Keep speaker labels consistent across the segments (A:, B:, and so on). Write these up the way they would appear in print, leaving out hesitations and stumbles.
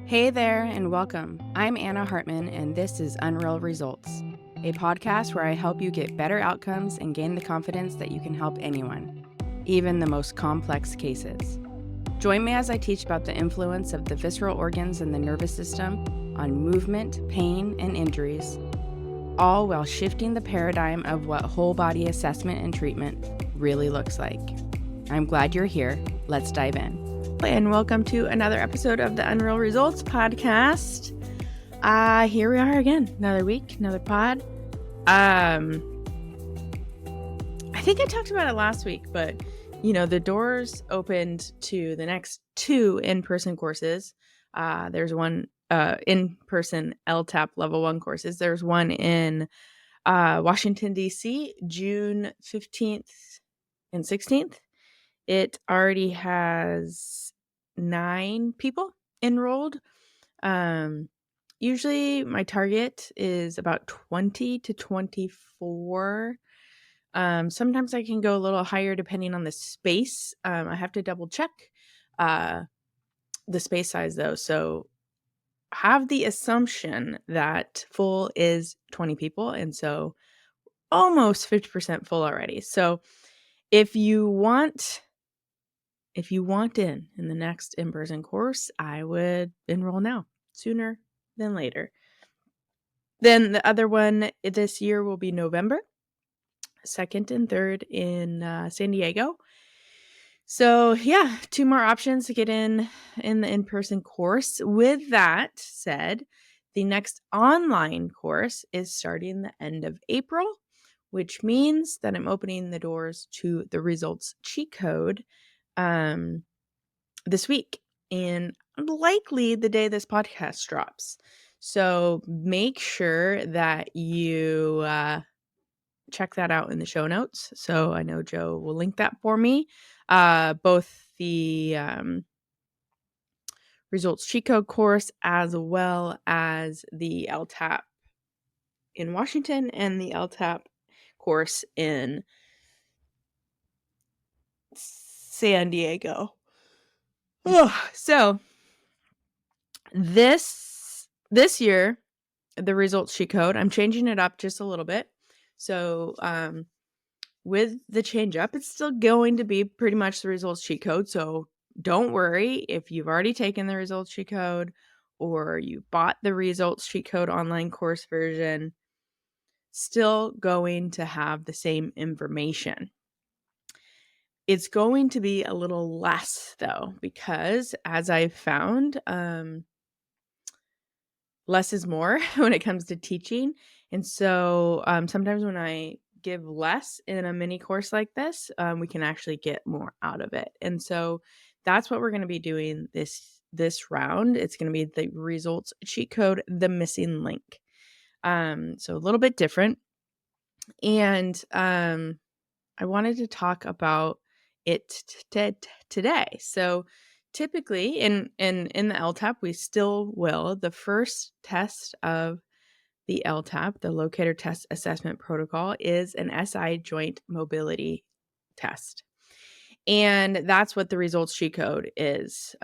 A: Hey there, and welcome. I'm Anna Hartman, and this is Unreal Results, a podcast where I help you get better outcomes and gain the confidence that you can help anyone, even the most complex cases. Join me as I teach about the influence of the visceral organs and the nervous system on movement, pain, and injuries, all while shifting the paradigm of what whole body assessment and treatment really looks like. I'm glad you're here. Let's dive in. And welcome to another episode of the Unreal Results podcast. Here we are again, another week, another pod. I think I talked about it last week, but the doors opened to the next two in-person courses. There's one in-person LTAP level 1 courses. There's one in Washington, D.C., June 15th and 16th. It already has 9 people enrolled. Usually my target is about 20 to 24. Sometimes I can go a little higher depending on the space. I have to double check the space size though. So have the assumption that full is 20 people. And so almost 50% full already. So if you want in the next in-person course, I would enroll now, sooner than later. Then the other one this year will be November 2nd and 3rd in San Diego. So yeah, 2 more options to get in the in-person course. With that said, the next online course is starting the end of April, which means that I'm opening the doors to the results cheat code this week, and likely the day this podcast drops. So make sure that you check that out in the show notes. So I know Joe will link that for me. Both the results cheat code course as well as the LTAP in Washington and the LTAP course in San Diego. So this year, the results cheat code, I'm changing it up just a little bit. So with the change up, it's still going to be pretty much the results cheat code. So don't worry if you've already taken the results cheat code or you bought the results cheat code online course version, still going to have the same information. It's going to be a little less though, because as I've found, less is more when it comes to teaching. And so sometimes when I give less in a mini course like this, we can actually get more out of it. And so that's what we're going to be doing this round. It's going to be the results cheat code, the missing link. So a little bit different. And I wanted to talk about it today. So typically in the LTAP, we still will. The first test of the LTAP, the Locator Test Assessment Protocol, is an SI joint mobility test. And that's what the results cheat code is.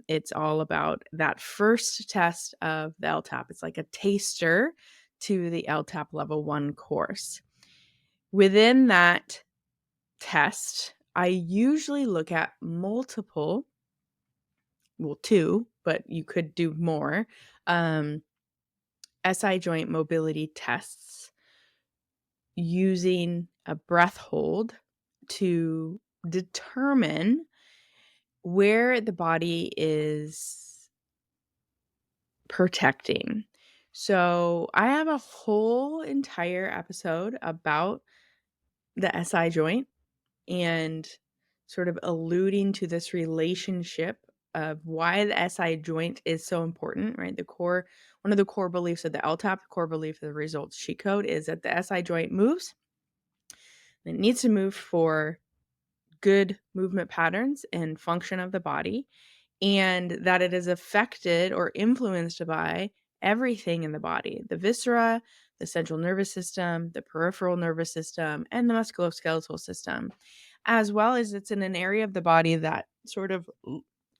A: It's all about that first test of the LTAP. It's like a taster to the LTAP level 1 course. Within that test, I usually look at multiple, 2, but you could do more, SI joint mobility tests using a breath hold to determine where the body is protecting. So I have a whole entire episode about the SI joint and sort of alluding to this relationship of why the SI joint is so important, right? One of the core beliefs of the LTAP, core belief of the results cheat code, is that the SI joint moves. It needs to move for good movement patterns and function of the body, and that it is affected or influenced by everything in the body: the viscera, the central nervous system, the peripheral nervous system, and the musculoskeletal system, as well as it's in an area of the body that sort of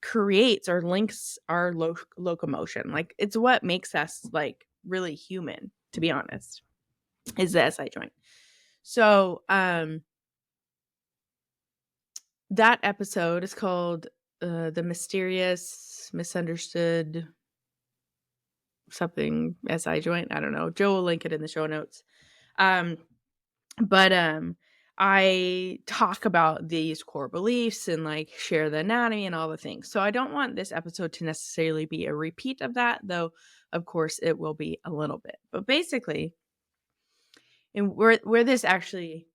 A: creates or links our locomotion. Like, it's what makes us, like, really human, to be honest, is the SI joint. So, that episode is called, The Mysterious, Misunderstood something SI joint. I don't know. Joe will link it in the show notes. Um, but I talk about these core beliefs and like share the anatomy and all the things. So I don't want this episode to necessarily be a repeat of that, though of course it will be a little bit. But basically, and where this actually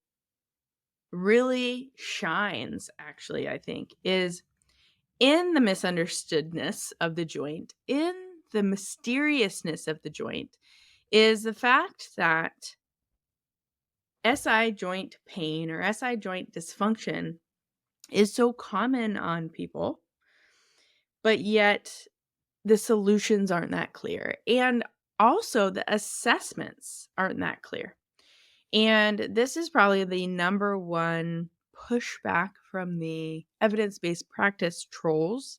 A: really shines, actually, I think, is in the misunderstoodness of the joint, in the mysteriousness of the joint, is the fact that SI joint pain or SI joint dysfunction is so common on people, but yet the solutions aren't that clear. And also the assessments aren't that clear. And this is probably the number one pushback from the evidence-based practice trolls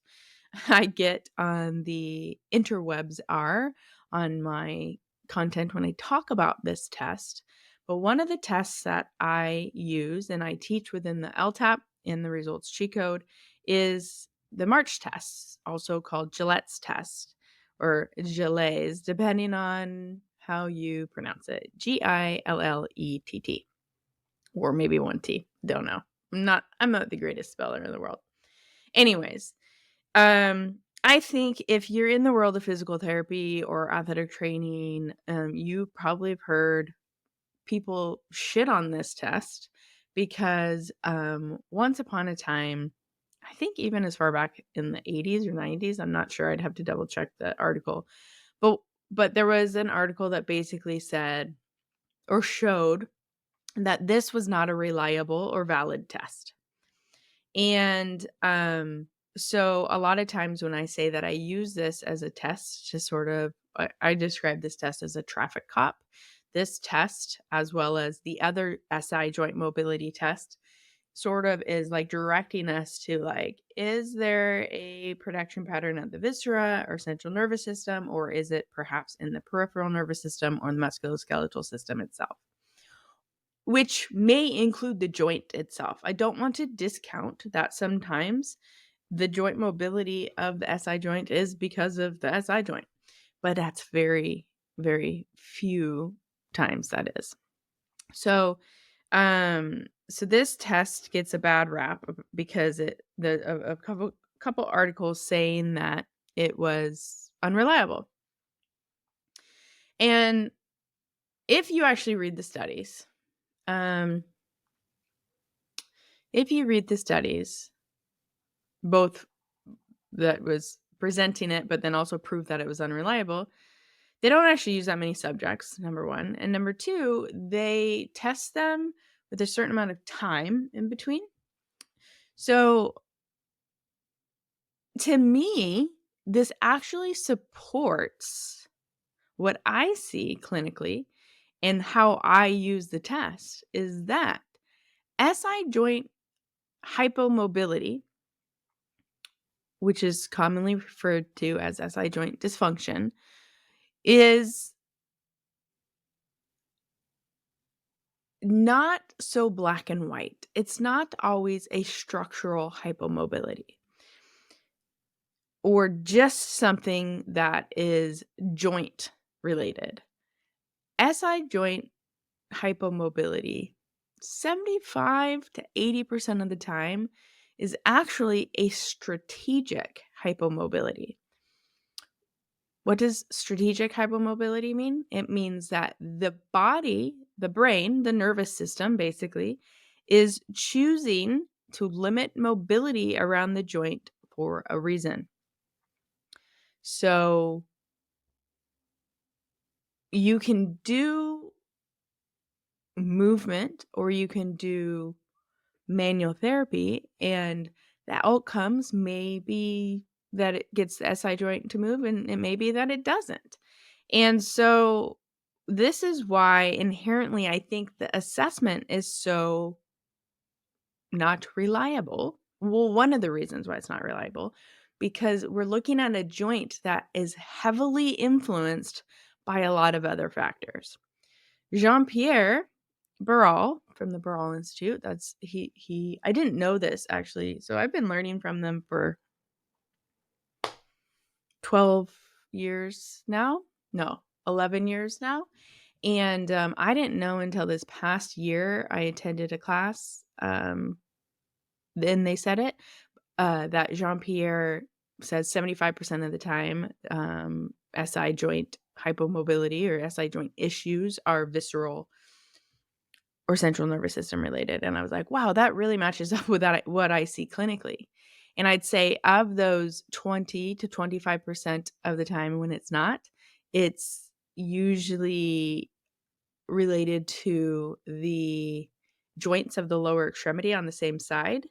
A: I get on the interwebs are on my content when I talk about this test. But one of the tests that I use and I teach within the LTAP in the results cheat code is the March test, also called Gillette's test or Gillet's, depending on how you pronounce it. Gillett, or maybe one T. Don't know. I'm not the greatest speller in the world. Anyways, I think if you're in the world of physical therapy or athletic training, you probably have heard people shit on this test because once upon a time, I think even as far back in the 80s or 90s, I'm not sure. I'd have to double check the article. But there was an article that basically said or showed that this was not a reliable or valid test. And so a lot of times when I say that I use this as a test to sort of, I describe this test as a traffic cop. This test, as well as the other SI joint mobility test, sort of is like directing us to like, is there a protection pattern at the viscera or central nervous system, or is it perhaps in the peripheral nervous system or the musculoskeletal system itself? Which may include the joint itself. I don't want to discount that sometimes the joint mobility of the SI joint is because of the SI joint, but that's very, very few times that is. So, so this test gets a bad rap because a couple articles saying that it was unreliable. And if you actually read the studies, if you read the studies, both that was presenting it, but then also prove that it was unreliable, they don't actually use that many subjects, number one. And number two, they test them with a certain amount of time in between. So to me, this actually supports what I see clinically and how I use the test is that SI joint hypomobility, which is commonly referred to as SI joint dysfunction, is not so black and white. It's not always a structural hypomobility or just something that is joint related. SI joint hypomobility, 75 to 80% of the time, is actually a strategic hypomobility. What does strategic hypomobility mean? It means that the body, the brain, the nervous system basically, is choosing to limit mobility around the joint for a reason. So you can do movement or you can do manual therapy, and the outcomes may be that it gets the SI joint to move, and it may be that it doesn't. And so this is why inherently I think the assessment is so not reliable. Well, one of the reasons why it's not reliable, because we're looking at a joint that is heavily influenced by a lot of other factors. Jean-Pierre Barral from the Barral Institute, that's he I didn't know this actually. So I've been learning from them for 12 years now. No, 11 years now. And I didn't know until this past year I attended a class. Then they said it that Jean-Pierre says 75% of the time SI joint hypomobility or SI joint issues are visceral or central nervous system related. And I was like, wow, that really matches up with what I see clinically. And I'd say of those 20 to 25% of the time when it's not, it's usually related to the joints of the lower extremity on the same side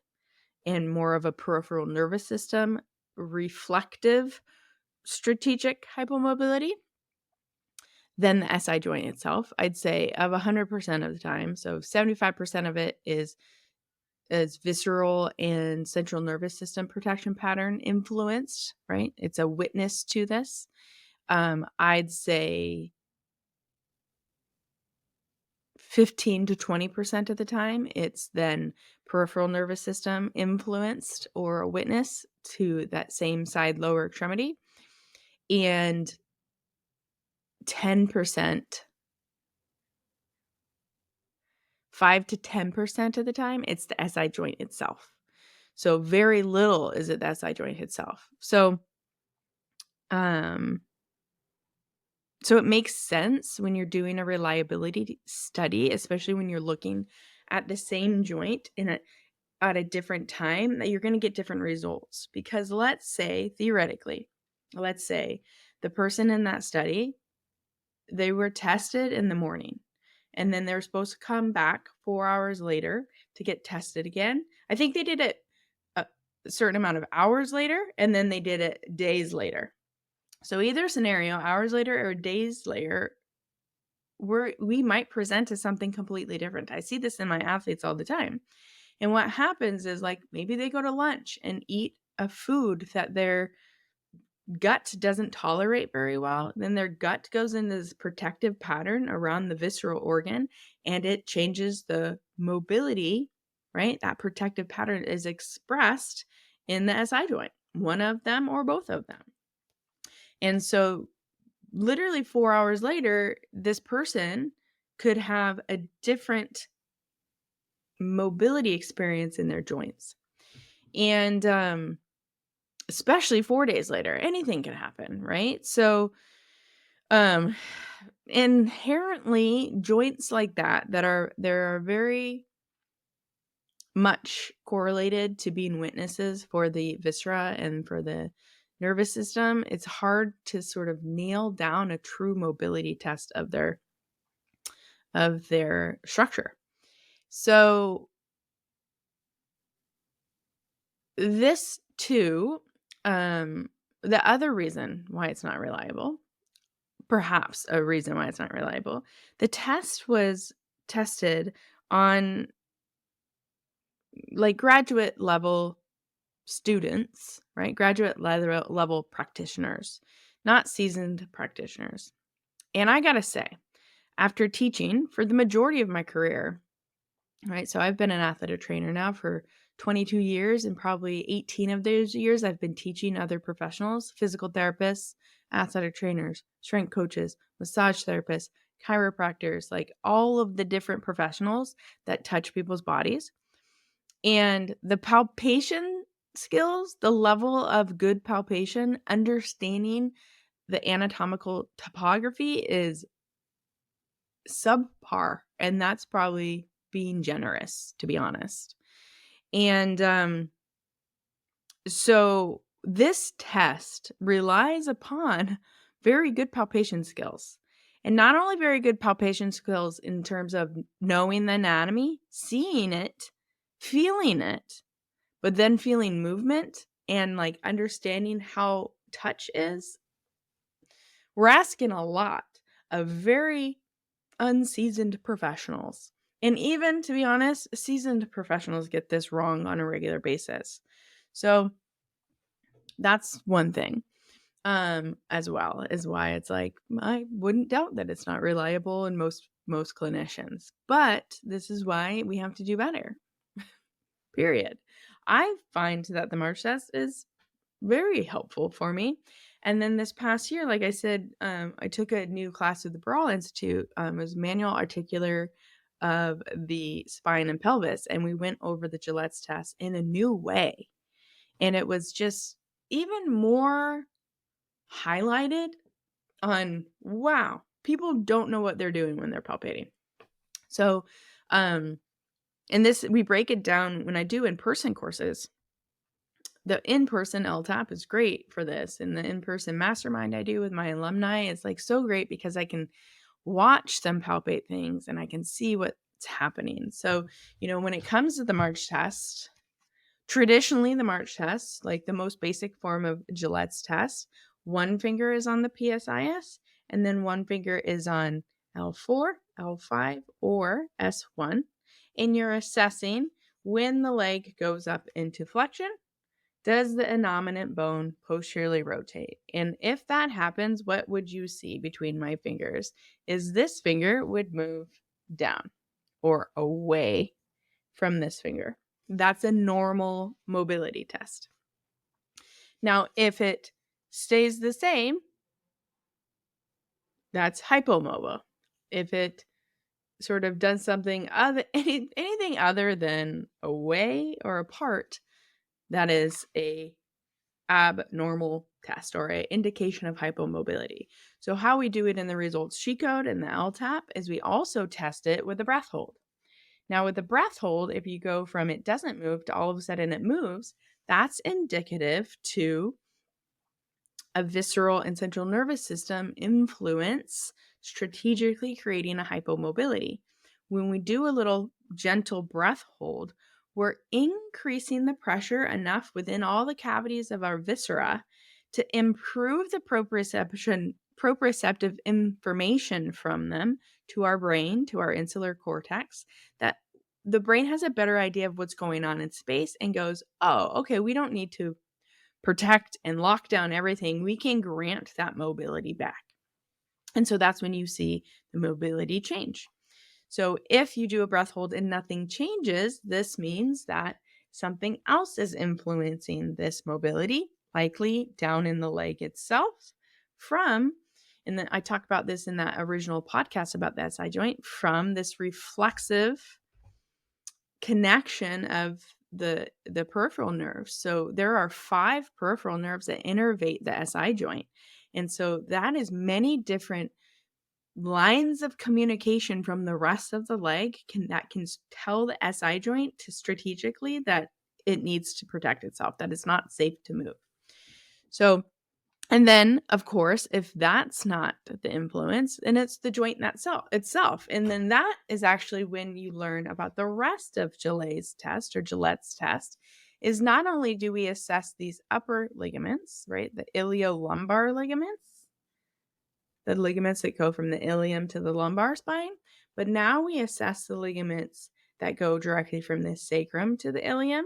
A: and more of a peripheral nervous system reflective strategic hypomobility than the SI joint itself. I'd say of 100% of the time, so 75% of it is visceral and central nervous system protection pattern influenced, right? It's a witness to this. I'd say 15 to 20% of the time, it's then peripheral nervous system influenced or a witness to that same side lower extremity. And 10%, 5 to 10% of the time, it's the SI joint itself. So very little is it the SI joint itself. So it makes sense when you're doing a reliability study, especially when you're looking at the same joint at a different time, that you're going to get different results. Because let's say, theoretically, the person in that study, they were tested in the morning, and then they were supposed to come back 4 hours later to get tested again. I think they did it a certain amount of hours later, and then they did it days later. So either scenario, hours later or days later, we might present to something completely different. I see this in my athletes all the time. And what happens is, like, maybe they go to lunch and eat a food that their gut doesn't tolerate very well. Then their gut goes into this protective pattern around the visceral organ, and it changes the mobility, right? That protective pattern is expressed in the SI joint, one of them or both of them. And so literally 4 hours later, this person could have a different mobility experience in their joints. And especially 4 days later, anything can happen, right? So inherently, joints like that are very much correlated to being witnesses for the viscera and for the nervous system. It's hard to sort of nail down a true mobility test of their structure. So this too, the other reason why it's not reliable, perhaps a reason why it's not reliable, the test was tested on like graduate level students, right? Graduate level practitioners, not seasoned practitioners. And I gotta say, after teaching for the majority of my career, right? So I've been an athletic trainer now for 22 years, and probably 18 of those years I've been teaching other professionals, physical therapists, athletic trainers, strength coaches, massage therapists, chiropractors, like all of the different professionals that touch people's bodies. And the palpation skills, the level of good palpation, understanding the anatomical topography is subpar. And that's probably being generous, to be honest. And so this test relies upon very good palpation skills. And not only very good palpation skills in terms of knowing the anatomy, seeing it, feeling it, but then feeling movement and like understanding how touch is. We're asking a lot of very unseasoned professionals. And even, to be honest, seasoned professionals get this wrong on a regular basis. So That's one thing. As well is why it's like I wouldn't doubt that it's not reliable in most clinicians. But this is why we have to do better. Period. I find that the March test is very helpful for me. And then this past year, like I said, I took a new class at the Brawl Institute. It was manual articular of the spine and pelvis, and we went over the Gillette's test in a new way. And it was just even more highlighted on, wow, people don't know what they're doing when they're palpating. So, and this, we break it down when I do in-person courses. The in-person LTAP is great for this. And the in-person mastermind I do with my alumni is like so great because I can watch them palpate things and I can see what's happening. So, when it comes to the March test, traditionally the March test, like the most basic form of Gillette's test, one finger is on the PSIS and then one finger is on L4, L5, or S1. And you're assessing when the leg goes up into flexion, does the innominate bone posteriorly rotate? And if that happens, what would you see between my fingers? Is this finger would move down or away from this finger. That's a normal mobility test. Now, if it stays the same, that's hypomobile. If it sort of does something anything other than away or apart, that is a abnormal test or an indication of hypomobility. So how we do it in the results sheet code and the LTAP is we also test it with the breath hold. Now with the breath hold, if you go from it doesn't move to all of a sudden it moves, that's indicative to a visceral and central nervous system influence strategically creating a hypomobility. When we do a little gentle breath hold, we're increasing the pressure enough within all the cavities of our viscera to improve the proprioceptive information from them to our brain, to our insular cortex, that the brain has a better idea of what's going on in space and goes, oh, okay, we don't need to protect and lock down everything. We can grant that mobility back. And so that's when you see the mobility change. So if you do a breath hold and nothing changes, this means that something else is influencing this mobility, likely down in the leg itself and then I talk about this in that original podcast about the SI joint, from this reflexive connection of the peripheral nerves. So there are 5 peripheral nerves that innervate the SI joint. And so that is many different lines of communication from the rest of the leg that can tell the SI joint to strategically that it needs to protect itself, that it's not safe to move. So, and then of course, if that's not the influence, then it's the joint itself. And then that is actually when you learn about the rest of Gillet's test or Gillette's test, is not only do we assess these upper ligaments, right? The iliolumbar ligaments, the ligaments that go from the ilium to the lumbar spine, but now we assess the ligaments that go directly from the sacrum to the ilium,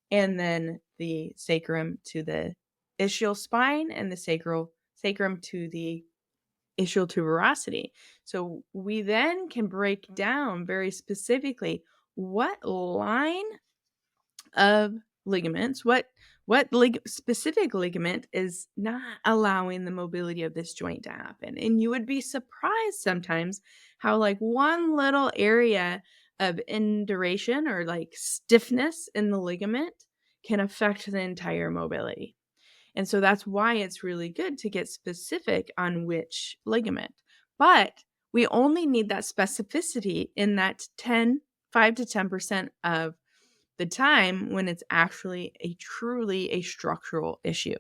A: and then the sacrum to the ischial spine, and the sacrum to the ischial tuberosity. So we then can break down very specifically what line of ligaments, what specific ligament is not allowing the mobility of this joint to happen. And you would be surprised sometimes how like one little area of induration or like stiffness in the ligament can affect the entire mobility. And so that's why it's really good to get specific on which ligament. But we only need that specificity in that 5 to 10% of the time when it's actually truly a structural issue.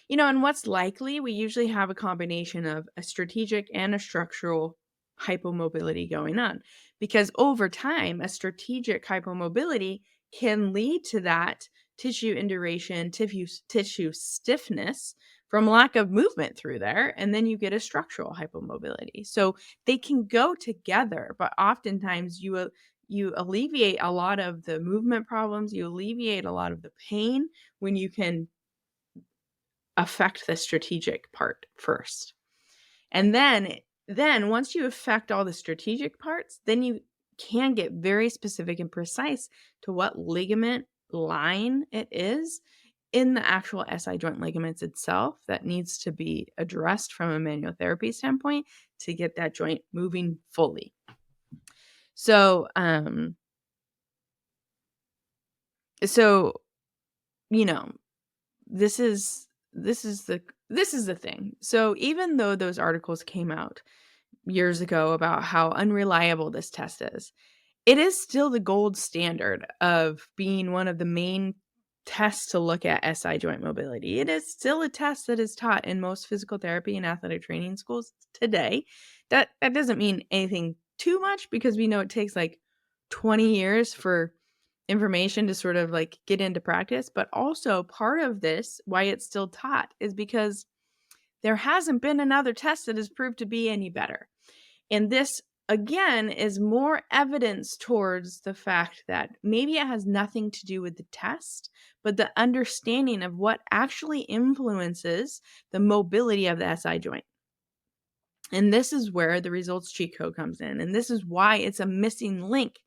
A: And what's likely, we usually have a combination of a strategic and a structural hypomobility going on, because over time, a strategic hypomobility can lead to that tissue induration, tissue stiffness from lack of movement through there, and then you get a structural hypomobility. So they can go together, but oftentimes you alleviate a lot of the movement problems, you alleviate a lot of the pain when you can affect the strategic part first. And then once you affect all the strategic parts, then you can get very specific and precise to what ligament line it is in the actual SI joint ligaments itself that needs to be addressed from a manual therapy standpoint to get that joint moving fully. So, you know, this is the thing. So even though those articles came out years ago about how unreliable this test is, it is still the gold standard of being one of the main tests to look at SI joint mobility. It is still a test that is taught in most physical therapy and athletic training schools today. That doesn't mean anything too much because we know it takes like 20 years for information to sort of like get into practice, but also part of this why it's still taught is because there hasn't been another test that has proved to be any better. And this, again, is more evidence towards the fact that maybe it has nothing to do with the test, but the understanding of what actually influences the mobility of the SI joint. And this is where the results cheat code comes in. And this is why it's a missing link,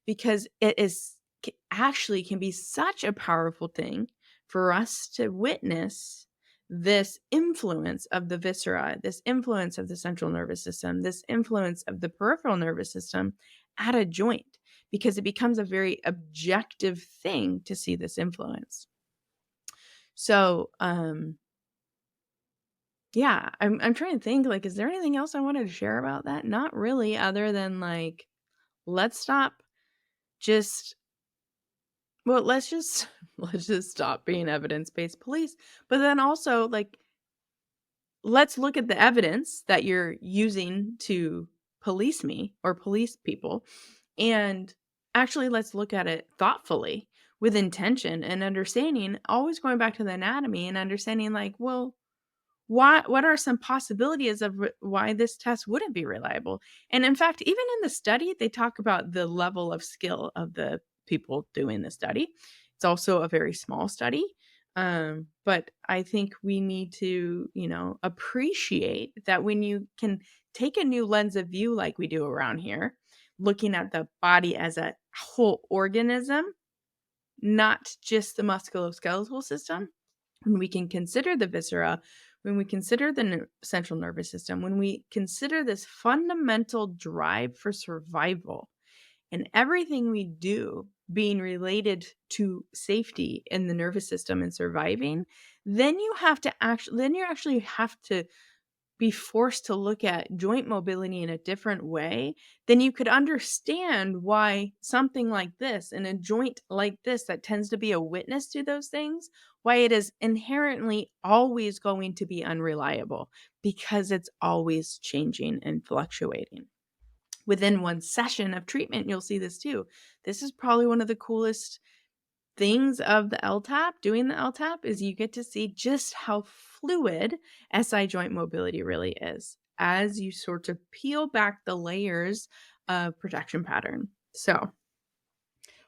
A: because it is actually can be such a powerful thing for us to witness this influence of the viscera, this influence of the central nervous system, this influence of the peripheral nervous system at a joint, because it becomes a very objective thing to see this influence. So, yeah, I'm trying to think, like, is there anything else I wanted to share about that? Not really, other than like, let's stop just well, let's just stop being evidence-based police. But then also, like, let's look at the evidence that you're using to police me or police people, and actually let's look at it thoughtfully with intention and understanding, always going back to the anatomy and understanding, like, well, what are some possibilities of why this test wouldn't be reliable? And in fact, even in the study, they talk about the level of skill of the people doing the study. It's also a very small study. But I think we need to, appreciate that when you can take a new lens of view like we do around here, looking at the body as a whole organism, not just the musculoskeletal system, when we can consider the viscera, when we consider the central nervous system, when we consider this fundamental drive for survival and everything we do being related to safety in the nervous system and surviving, then you actually have to be forced to look at joint mobility in a different way, then you could understand why something like this and a joint like this that tends to be a witness to those things, why it is inherently always going to be unreliable, because it's always changing and fluctuating. Within one session of treatment, you'll see this too. This is probably one of the coolest things of the LTAP, doing the LTAP, is you get to see just how fluid SI joint mobility really is as you sort of peel back the layers of projection pattern. So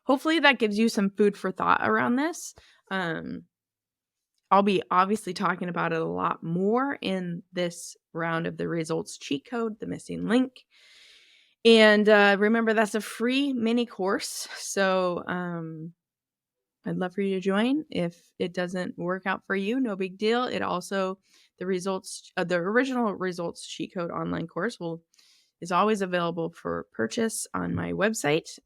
A: hopefully that gives you some food for thought around this. I'll be obviously talking about it a lot more in this round of the results cheat code, the missing link. And remember, that's a free mini course. So I'd love for you to join. If it doesn't work out for you, no big deal. It also, the original results cheat code online course is always available for purchase on my website.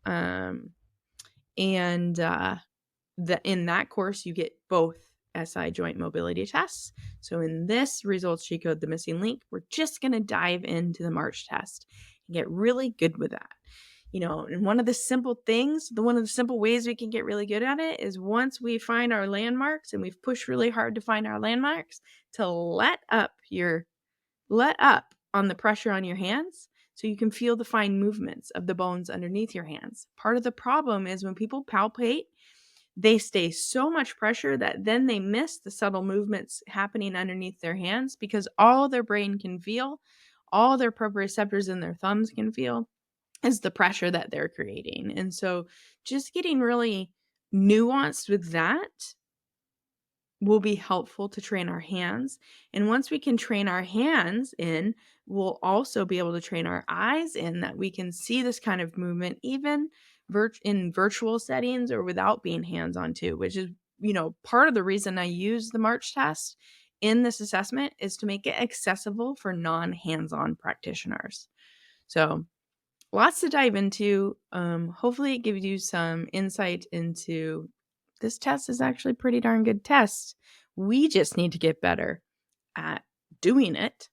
A: In that course, you get both SI joint mobility tests. So in this results cheat code, the missing link, we're just going to dive into the March test and get really good with that. And one of the simple ways we can get really good at it is once we find our landmarks, and we've pushed really hard to find our landmarks, to let up on the pressure on your hands so you can feel the fine movements of the bones underneath your hands. Part of the problem is when people palpate, they stay so much pressure that then they miss the subtle movements happening underneath their hands, because all their brain can feel, all their proprioceptors in their thumbs can feel, is the pressure that they're creating. And so just getting really nuanced with that will be helpful to train our hands. And once we can train our hands in, we'll also be able to train our eyes in, that we can see this kind of movement even in virtual settings or without being hands-on too, which is, part of the reason I use the March test in this assessment is to make it accessible for non-hands-on practitioners. So lots to dive into. Hopefully it gives you some insight into this test is actually a pretty darn good test. We just need to get better at doing it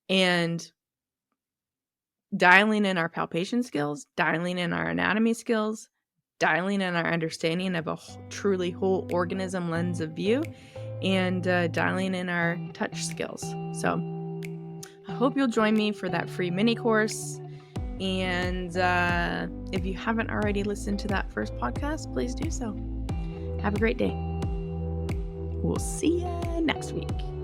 A: and dialing in our palpation skills, dialing in our anatomy skills, dialing in our understanding of a truly whole organism lens of view, and dialing in our touch skills. So I hope you'll join me for that free mini course. And if you haven't already listened to that first podcast, please do so. Have a great day. We'll see you next week.